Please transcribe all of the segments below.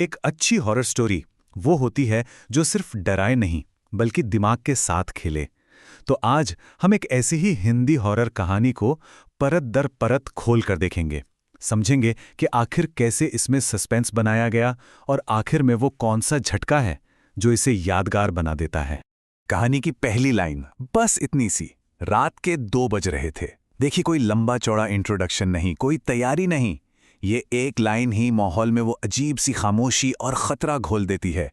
एक अच्छी horror story वो होती है जो सिर्फ डराए नहीं बल्कि दिमाग के साथ खेले। तो आज हम एक ऐसी ही हिंदी हॉरर कहानी को परत दर परत खोल कर देखेंगे। समझेंगे कि आखिर कैसे इसमें सस्पेंस बनाया गया और आखिर में वो कौन सा झटका है जो इसे यादगार बना देता है। कहानी की पहली लाइन बस इतनी सी। रात के 2 बज रहे थे। देखिए, कोई लंबा चौड़ा इंट्रोडक्शन नहीं, कोई तैयारी नहीं। ये एक लाइन ही माहौल में वो अजीब सी खामोशी और खतरा घोल देती है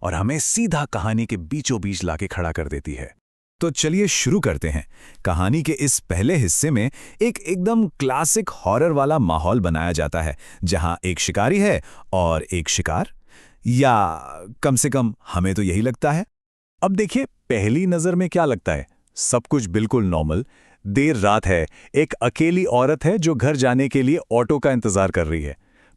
और हमें सीधा कहानी के बीचों बीच लाके खड़ा कर देती है। तो चलिए शुरू करते हैं। कहानी के इस पहले हिस्से में एक एकदम क्लासिक हॉरर वाला माहौल बनाया जाता है, जहां एक शिकारी है और एक शिकार, या कम से कम हमें तो यही लगता है। अब देखिए, पहली नजर में क्या लगता है? सब कुछ बिल्कुल नॉर्मल। देर रात है, एक अकेली औरत है जो घर जाने के लिए ऑटो का इंतजार कर रही है।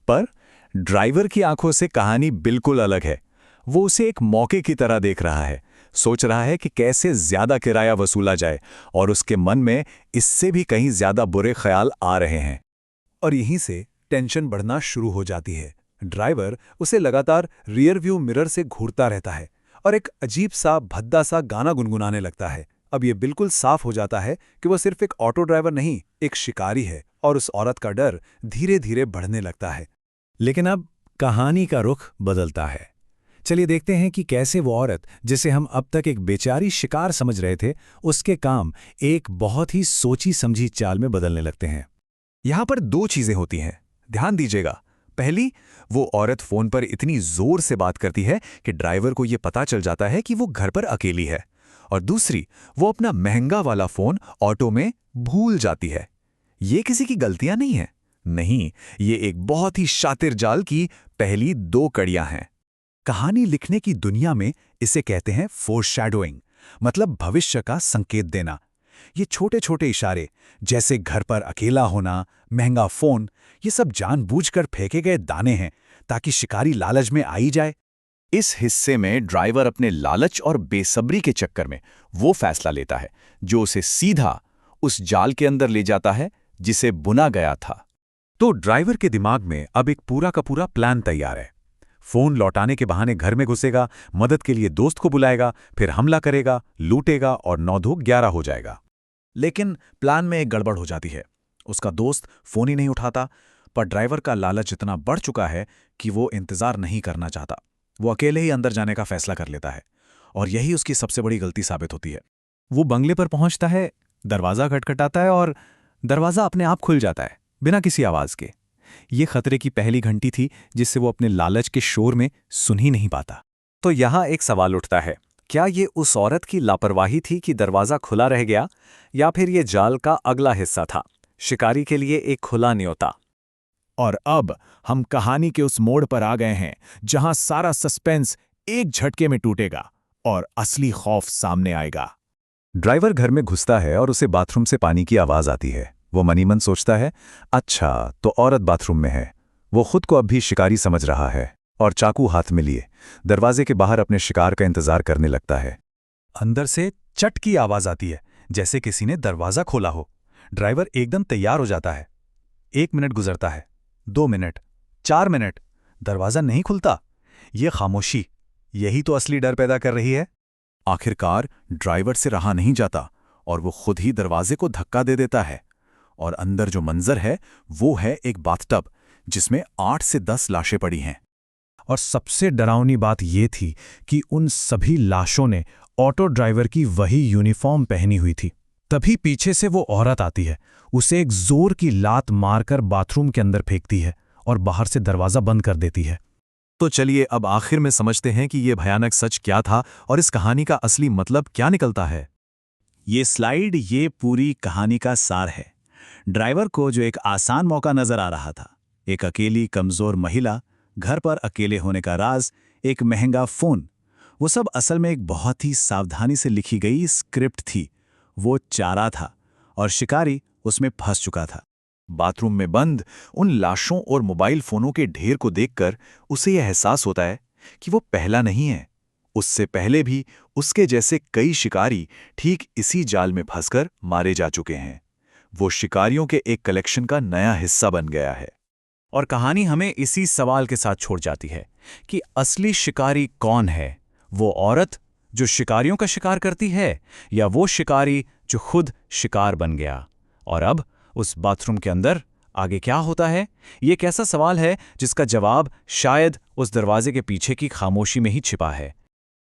पर ड्राइवर की आंखों से कहानी बिल्कुल अलग है। वो उसे एक मौके की तरह देख रहा है, सोच रहा है कि कैसे ज्यादा किराया वसूला जाए, और उसके मन में इससे भी कहीं ज्यादा बुरे ख्याल आ रहे हैं। और यहीं से टेंशन बढ़ना शुरू हो जाती है। ड्राइवर उसे लगातार रियर व्यू मिरर से घूरता रहता है और एक अजीब सा भद्दा सा गाना गुनगुनाने लगता है। अब यह बिल्कुल साफ हो जाता है कि वह सिर्फ एक ऑटो ड्राइवर नहीं, एक शिकारी है, और उस औरत का डर धीरे धीरे बढ़ने लगता है। लेकिन अब कहानी का रुख बदलता है। चलिए देखते हैं कि कैसे वो औरत, जिसे हम अब तक एक बेचारी शिकार समझ रहे थे, उसके काम एक बहुत ही सोची समझी चाल में बदलने लगते हैं। यहां पर 2 चीजें होती हैं, ध्यान दीजिएगा। पहली, वो औरत फोन पर इतनी जोर से बात करती है कि ड्राइवर को यह पता चल जाता है कि वो घर पर अकेली है। और दूसरी, वो अपना महंगा वाला फोन ऑटो में भूल जाती है। ये किसी की गलतियां नहीं है, नहीं, ये एक बहुत ही शातिर जाल की पहली 2 कड़ियां हैं। कहानी लिखने की दुनिया में इसे कहते हैं फोरशैडोइंग, मतलब भविष्य का संकेत देना। ये छोटे छोटे इशारे, जैसे घर पर अकेला होना, महंगा फोन, ये सब जानबूझकर फेंके गए दाने हैं ताकि शिकारी लालच में आ ही जाए। इस हिस्से में ड्राइवर अपने लालच और बेसब्री के चक्कर में वो फैसला लेता है जो उसे सीधा उस जाल के अंदर ले जाता है जिसे बुना गया था। तो ड्राइवर के दिमाग में अब एक पूरा का पूरा प्लान तैयार है। फोन लौटाने के बहाने घर में घुसेगा, मदद के लिए दोस्त को बुलाएगा, फिर हमला करेगा, लूटेगा और 9-11 हो जाएगा। लेकिन प्लान में एक गड़बड़ हो जाती है। उसका दोस्त फोन ही नहीं उठाता, पर ड्राइवर का लालच इतना बढ़ चुका है कि वो इंतजार नहीं करना चाहता। वो अकेले ही अंदर जाने का फैसला कर लेता है, और यही उसकी सबसे बड़ी गलती साबित होती है। वो बंगले पर पहुंचता है, दरवाजा खटखटाता है और दरवाजा अपने आप खुल जाता है, बिना किसी आवाज के। ये खतरे की पहली घंटी थी जिससे वो अपने लालच के शोर में सुन ही नहीं पाता। तो यहां एक सवाल उठता है, क्या ये उस औरत की लापरवाही थी कि दरवाजा खुला रह गया, या फिर ये जाल का अगला हिस्सा था, शिकारी के लिए एक खुला न्योता? और अब हम कहानी के उस मोड़ पर आ गए हैं जहां सारा सस्पेंस एक झटके में टूटेगा और असली खौफ सामने आएगा। ड्राइवर घर में घुसता है और उसे बाथरूम से पानी की आवाज आती है। वो मनी मन सोचता है, अच्छा तो औरत बाथरूम में है। वो खुद को अब भी शिकारी समझ रहा है और चाकू हाथ में लिए दरवाजे के बाहर अपने शिकार का इंतजार करने लगता है। अंदर से चट की आवाज आती है, जैसे किसी ने दरवाजा खोला हो। ड्राइवर एकदम तैयार हो जाता है। 1 मिनट गुजरता है, 2 मिनट, 4 मिनट, दरवाजा नहीं खुलता। ये खामोशी, यही तो असली डर पैदा कर रही है। आखिरकार ड्राइवर से रहा नहीं जाता और वो खुद ही दरवाजे को धक्का दे देता है। और अंदर जो मंजर है वो है एक बाथटब जिसमें 8 से 10 लाशें पड़ी हैं। और सबसे डरावनी बात ये थी कि उन सभी लाशों ने ऑटो ड्राइवर की वही यूनिफॉर्म पहनी हुई थी। तभी पीछे से वो औरत आती है, उसे एक जोर की लात मारकर बाथरूम के अंदर फेंकती है और बाहर से दरवाजा बंद कर देती है। तो चलिए अब आखिर में समझते हैं कि ये भयानक सच क्या था और इस कहानी का असली मतलब क्या निकलता है। ये स्लाइड ये पूरी कहानी का सार है। ड्राइवर को जो एक आसान मौका नजर आ रहा था, एक अकेली कमजोर महिला, घर पर अकेले होने का राज, एक महंगा फोन, वो सब असल में एक बहुत ही सावधानी से लिखी गई स्क्रिप्ट थी। वो चारा था और शिकारी उसमें फंस चुका था। बाथरूम में बंद उन लाशों और मोबाइल फोनों के ढेर को देखकर उसे यह एहसास होता है कि वो पहला नहीं है। उससे पहले भी उसके जैसे कई शिकारी ठीक इसी जाल में फंसकर मारे जा चुके हैं। वो शिकारियों के एक कलेक्शन का नया हिस्सा बन गया है। और कहानी हमें इसी सवाल के साथ छोड़ जाती है कि असली शिकारी कौन है, वो औरत जो शिकारियों का शिकार करती है या वो शिकारी जो खुद शिकार बन गया। और अब उस बाथरूम के अंदर आगे क्या होता है, ये एक ऐसा सवाल है जिसका जवाब शायद उस दरवाजे के पीछे की खामोशी में ही छिपा है।